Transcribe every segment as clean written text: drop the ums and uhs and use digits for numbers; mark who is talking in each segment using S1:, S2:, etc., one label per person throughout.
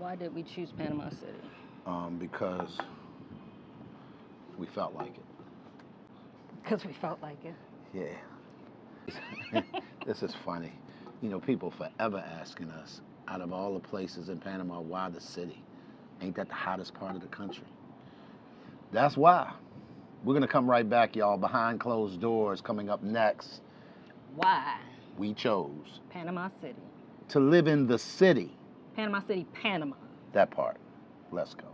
S1: Why did we choose Panama City?
S2: Because we felt like it.
S1: Because we felt like it.
S2: Yeah. This is funny. You know, people forever asking us, out of all the places in Panama, why the city? Ain't that the hottest part of the country? That's why. We're going to come right back, y'all. Behind closed doors coming up next.
S1: Why?
S2: We chose
S1: Panama City.
S2: to live in the city.
S1: Panama City, Panama.
S2: That part. Let's go.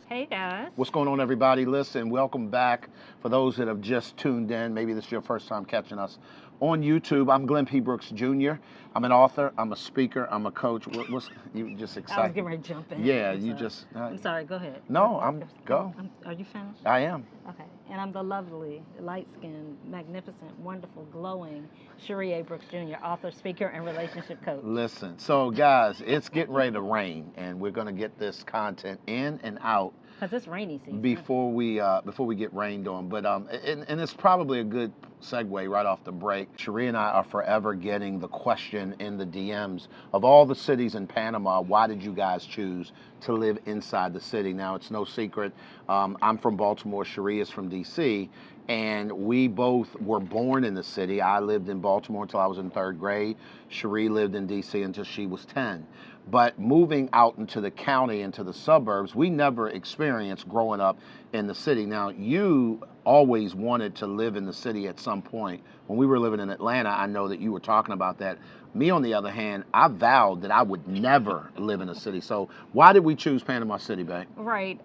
S1: Hey guys.
S2: What's going on, everybody? Listen, welcome back. For those that have just tuned in, maybe this is your first time catching us on YouTube. I'm Glenn P. Brooks Jr. I'm an author, I'm a speaker, I'm a coach. What's you just excited?
S1: I was getting ready to jump in.
S2: Yeah,
S1: I'm
S2: you
S1: sorry.
S2: just.
S1: I'm sorry, go ahead.
S2: No, go.
S1: Are you finished?
S2: I am.
S1: Okay. And I'm the lovely, light-skinned, magnificent, wonderful, glowing Cherie A. Brooks Jr., author, speaker, and relationship coach.
S2: Listen, so guys, it's getting ready to rain, and we're gonna get this content in and out
S1: Because it's rainy season.
S2: before we get rained on. But and it's probably a good segue right off the break. Cherie and I are forever getting the question in the DMs of all the cities in Panama. Why did you guys choose to live inside the city? Now, it's no secret. I'm from Baltimore. Cherie is from DC. And we both were born in the city. I lived in Baltimore until I was in third grade. Cherie lived in DC until she was 10. But moving out into the county, into the suburbs, we never experienced growing up in the city. Now, you always wanted to live in the city at some point. When we were living in Atlanta, I know that you were talking about that. Me, on the other hand, I vowed that I would never live in a city. So why did we choose Panama City, babe?
S1: Right.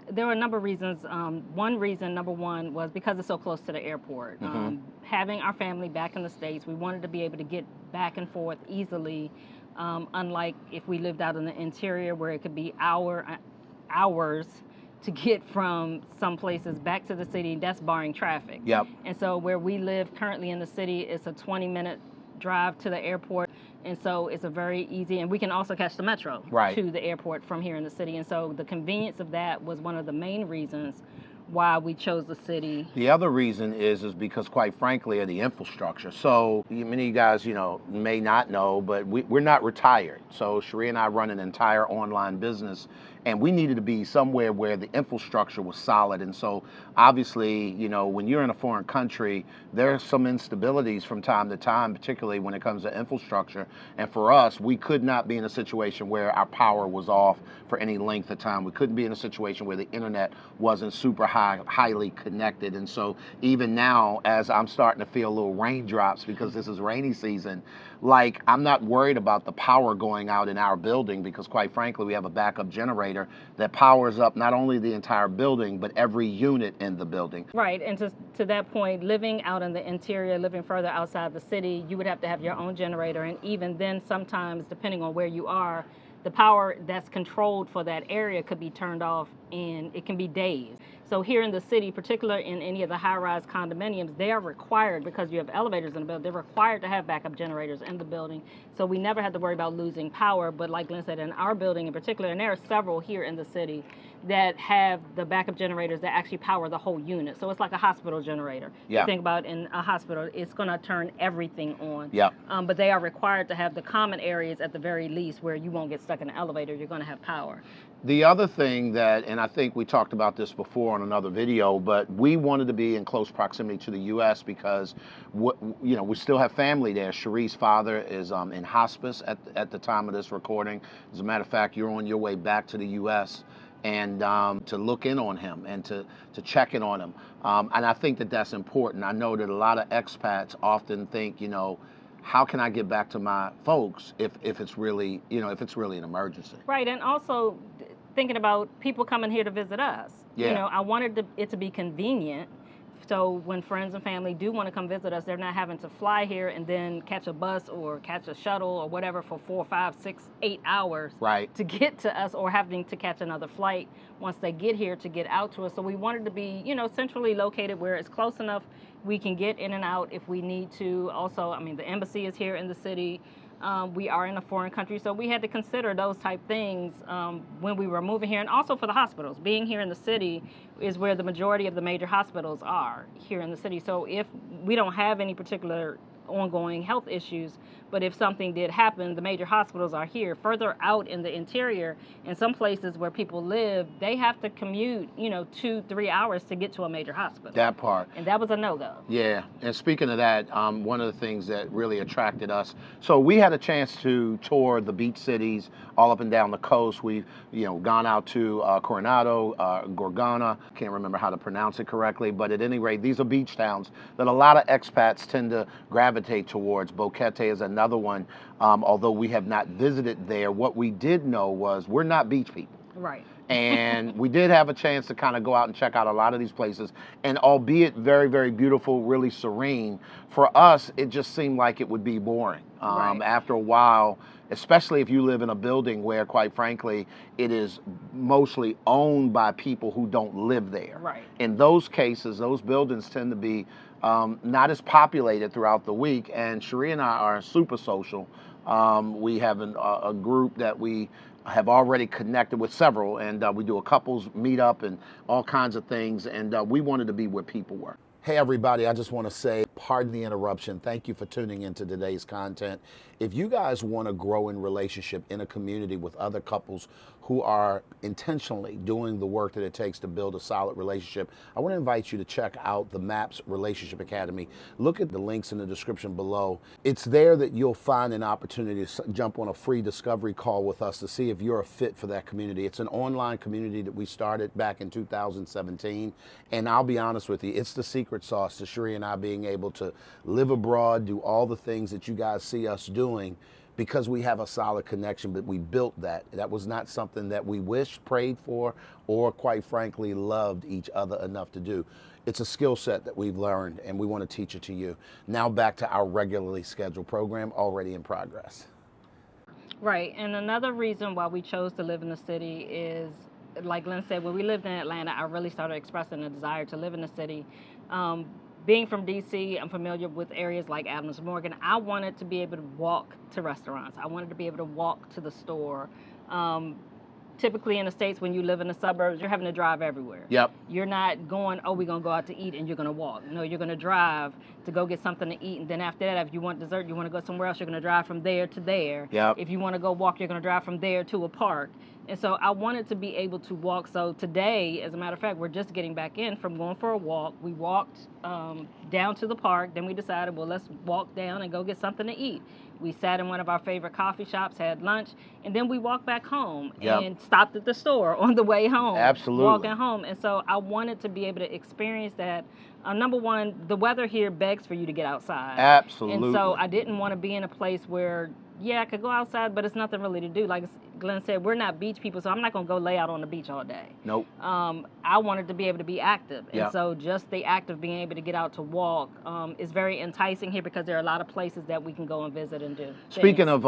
S1: There were a number of reasons. One reason, number one, was because it's so close to the airport. Having our family back in the States, we wanted to be able to get back and forth easily, unlike if we lived out in the interior where it could be hours to get from some places back to the city. That's barring traffic.
S2: Yep.
S1: And so where we live currently in the city, it's a 20-minute drive to the airport. And so it's a very easy, and we can also catch the metro to the airport from here in the city. And so the convenience of that was one of the main reasons why we chose the city.
S2: The other reason is because, quite frankly, of the infrastructure. So many of you guys, may not know, but we're not retired. So Cherie and I run an entire online business, and we needed to be somewhere where the infrastructure was solid. And so obviously, when you're in a foreign country, there are some instabilities from time to time, particularly when it comes to infrastructure. And for us, we could not be in a situation where our power was off for any length of time. We couldn't be in a situation where the internet wasn't super highly connected. And so even now, as I'm starting to feel little raindrops because this is rainy season, like, I'm not worried about the power going out in our building because, quite frankly, we have a backup generator that powers up not only the entire building, but every unit in the building.
S1: Right, and to that point, living out in the interior, living further outside the city, you would have to have your own generator, and even then, sometimes, depending on where you are, the power that's controlled for that area could be turned off, and it can be days. So here in the city, particularly in any of the high-rise condominiums, they are required, because you have elevators in the building, they're required to have backup generators in the building. So we never had to worry about losing power. But like Glenn said, in our building in particular, and there are several here in the city that have the backup generators that actually power the whole unit. So it's like a hospital generator.
S2: Yeah.
S1: You think about in a hospital, it's going to turn everything on.
S2: Yeah.
S1: But they are required to have the common areas at the very least where you won't get stuck in the elevator. You're going to have power.
S2: The other thing that, and I think we talked about this before on another video, but we wanted to be in close proximity to the U.S. because, we still have family there. Cherie's father is in hospice at the time of this recording. As a matter of fact, you're on your way back to the U.S. and to look in on him and to check in on him. And I think that that's important. I know that a lot of expats often think, how can I get back to my folks if it's really, if it's really an emergency?
S1: Right, and also thinking about people coming here to visit us.
S2: Yeah.
S1: I wanted it to be convenient So when friends and family do want to come visit us, they're not having to fly here and then catch a bus or catch a shuttle or whatever for 4, 5, 6, 8 hours
S2: Right.
S1: to get to us, or having to catch another flight once they get here to get out to us. So we wanted to be, centrally located where it's close enough we can get in and out if we need to. Also, I mean, the embassy is here in the city. We are in a foreign country, so we had to consider those type things when we were moving here. And also for the hospitals, being here in the city is where the majority of the major hospitals are here in the city. So if we don't have any particular ongoing health issues, but if something did happen, the major hospitals are here. Further out in the interior, in some places where people live, they have to commute 2, 3 hours to get to a major hospital.
S2: That part.
S1: And that was a no-go.
S2: Yeah, and speaking of that, one of the things that really attracted us, so we had a chance to tour the beach cities all up and down the coast. We've, gone out to Coronado, Gorgona, can't remember how to pronounce it correctly, but at any rate, these are beach towns that a lot of expats tend to gravitate towards. Boquete is another one, although we have not visited there. What we did know was we're not beach people.
S1: Right.
S2: And we did have a chance to kind of go out and check out a lot of these places. And albeit very, very beautiful, really serene, for us, it just seemed like it would be boring.
S1: Right.
S2: After a while, especially if you live in a building where, quite frankly, it is mostly owned by people who don't live there.
S1: Right.
S2: In those cases, those buildings tend to be not as populated throughout the week. And Cherie and I are super social. We have a group that we have already connected with several, and we do a couples meetup and all kinds of things, and we wanted to be where people were. Hey everybody, I just want to say, pardon the interruption, thank you for tuning into today's content. If you guys want to grow in relationship in a community with other couples who are intentionally doing the work that it takes to build a solid relationship, I want to invite you to check out the MAPS Relationship Academy. Look at the links in the description below. It's there that you'll find an opportunity to jump on a free discovery call with us to see if you're a fit for that community. It's an online community that we started back in 2017, and I'll be honest with you, it's the secret sauce to Cherie and I being able to live abroad, do all the things that you guys see us doing, because we have a solid connection, but we built that. That was not something that we wished, prayed for, or quite frankly, loved each other enough to do. It's a skill set that we've learned, and we want to teach it to you. Now back to our regularly scheduled program, already in progress.
S1: Right, and another reason why we chose to live in the city is, like Glenn said, when we lived in Atlanta, I really started expressing a desire to live in the city. Being from DC, I'm familiar with areas like Adams Morgan. I wanted to be able to walk to restaurants. I wanted to be able to walk to the store. Typically in the States, when you live in the suburbs, you're having to drive everywhere.
S2: Yep.
S1: You're not going, oh, we're going to go out to eat and you're going to walk. No, you're going to drive to go get something to eat. And then after that, if you want dessert, you want to go somewhere else, you're going to drive from there to there.
S2: Yep.
S1: If you want to go walk, you're going to drive from there to a park. And so I wanted to be able to walk. So today, as a matter of fact, we're just getting back in from going for a walk. We walked down to the park. Then we decided, well, let's walk down and go get something to eat. We sat in one of our favorite coffee shops, had lunch, and then we walked back home. Yep. And stopped at the store on the way home.
S2: Absolutely.
S1: Walking home. And so I wanted to be able to experience that. Number one, the weather here begs for you to get outside.
S2: Absolutely.
S1: And so I didn't want to be in a place where, yeah, I could go outside, but it's nothing really to do. Like Glenn said, we're not beach people, so I'm not going to go lay out on the beach all day.
S2: Nope.
S1: I wanted to be able to be active. And
S2: yep.
S1: so just the act of being able to get out to walk is very enticing here, because there are a lot of places that we can go and visit and do.
S2: Speaking of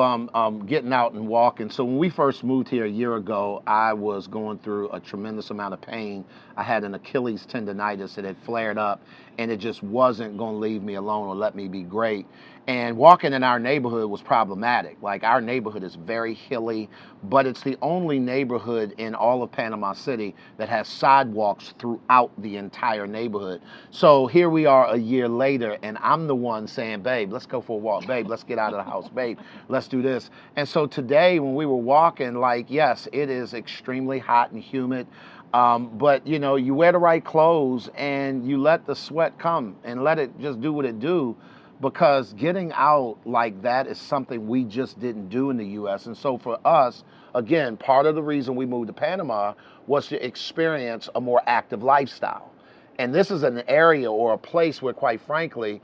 S2: getting out and walking, so when we first moved here a year ago, I was going through a tremendous amount of pain. I had an Achilles tendonitis that had flared up, and it just wasn't going to leave me alone or let me be great. And walking in our neighborhood was problematic. Like, our neighborhood is very hilly, but it's the only neighborhood in all of Panama City that has sidewalks throughout the entire neighborhood. So here we are a year later, and I'm the one saying, babe, let's go for a walk. Babe, let's get out of the house. Babe, let's do this. And so today when we were walking, like, yes, it is extremely hot and humid. But you wear the right clothes and you let the sweat come and let it just do what it do, because getting out like that is something we just didn't do in the U.S. And so for us, again, part of the reason we moved to Panama was to experience a more active lifestyle. And this is an area or a place where, quite frankly,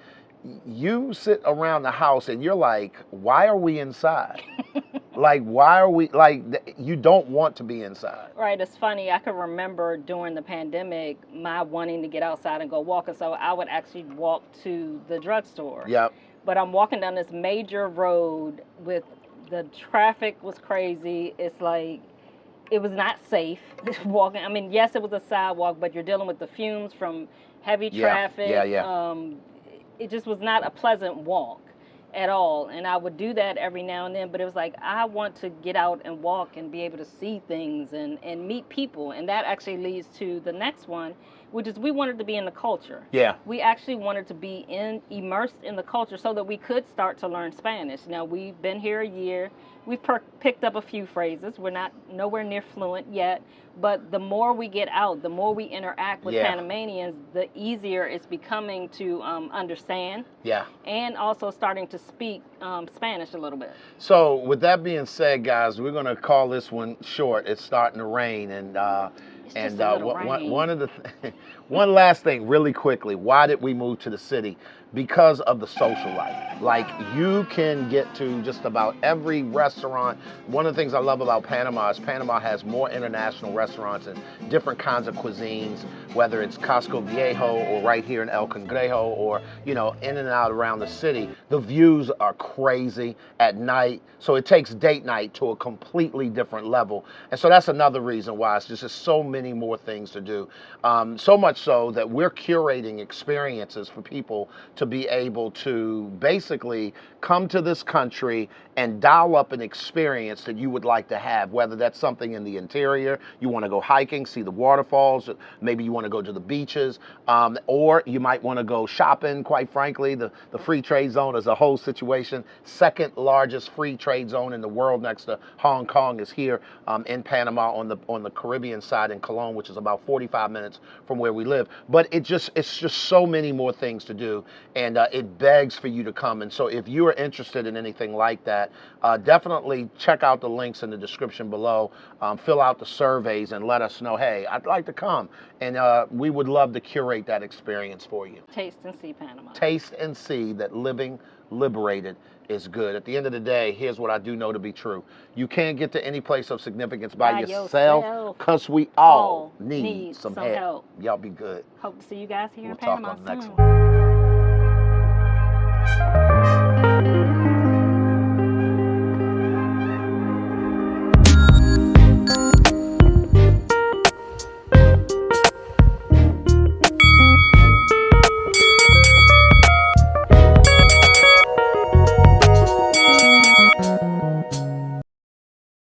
S2: you sit around the house and you're like, why are we inside? Like, why are we like? You don't want to be inside.
S1: Right, it's funny. I can remember during the pandemic my wanting to get outside and go walking. So I would actually walk to the drugstore.
S2: Yep.
S1: But I'm walking down this major road with the traffic was crazy. It's like it was not safe walking. I mean, yes, it was a sidewalk, but you're dealing with the fumes from heavy traffic.
S2: Yeah.
S1: It just was not a pleasant walk at all. And I would do that every now and then, but it was like, I want to get out and walk and be able to see things and meet people. And that actually leads to the next one, which is we wanted to be in the culture.
S2: Yeah.
S1: We actually wanted to be immersed in the culture so that we could start to learn Spanish. Now, we've been here a year. We've picked up a few phrases. We're not nowhere near fluent yet, but the more we get out, the more we interact with Panamanians, the easier it's becoming to understand.
S2: Yeah.
S1: And also starting to speak Spanish a little bit.
S2: So with that being said, guys, we're gonna call this one short. It's starting to rain, and one of the one last thing, really quickly. Why did we move to the city? Because of the social life. Like, you can get to just about every restaurant. One of the things I love about Panama is Panama has more international restaurants and different kinds of cuisines, whether it's Casco Viejo or right here in El Cangrejo or, in and out around the city. The views are crazy at night. So it takes date night to a completely different level. And so that's another reason why it's just so many more things to do. So much so that we're curating experiences for people to be able to basically come to this country and dial up an experience that you would like to have, whether that's something in the interior, you want to go hiking, see the waterfalls, maybe you want to go to the beaches, or you might want to go shopping. Quite frankly, the free trade zone is a whole situation. Second largest free trade zone in the world next to Hong Kong is here in Panama on the Caribbean side in Cologne, which is about 45 minutes from where we live. But it's just so many more things to do, and it begs for you to come. And so if you are interested in anything like that, definitely check out the links in the description below, fill out the surveys, and let us know, hey, I'd like to come. And we would love to curate that experience for you.
S1: Taste and see Panama.
S2: Taste and see that living liberated is good. At the end of the day, here's what I do know to be true. You can't get to any place of significance by yourself, because we all need some help. Y'all be good.
S1: Hope to see you guys here in
S2: We'll talk
S1: Panama
S2: on the next
S1: soon.
S2: one.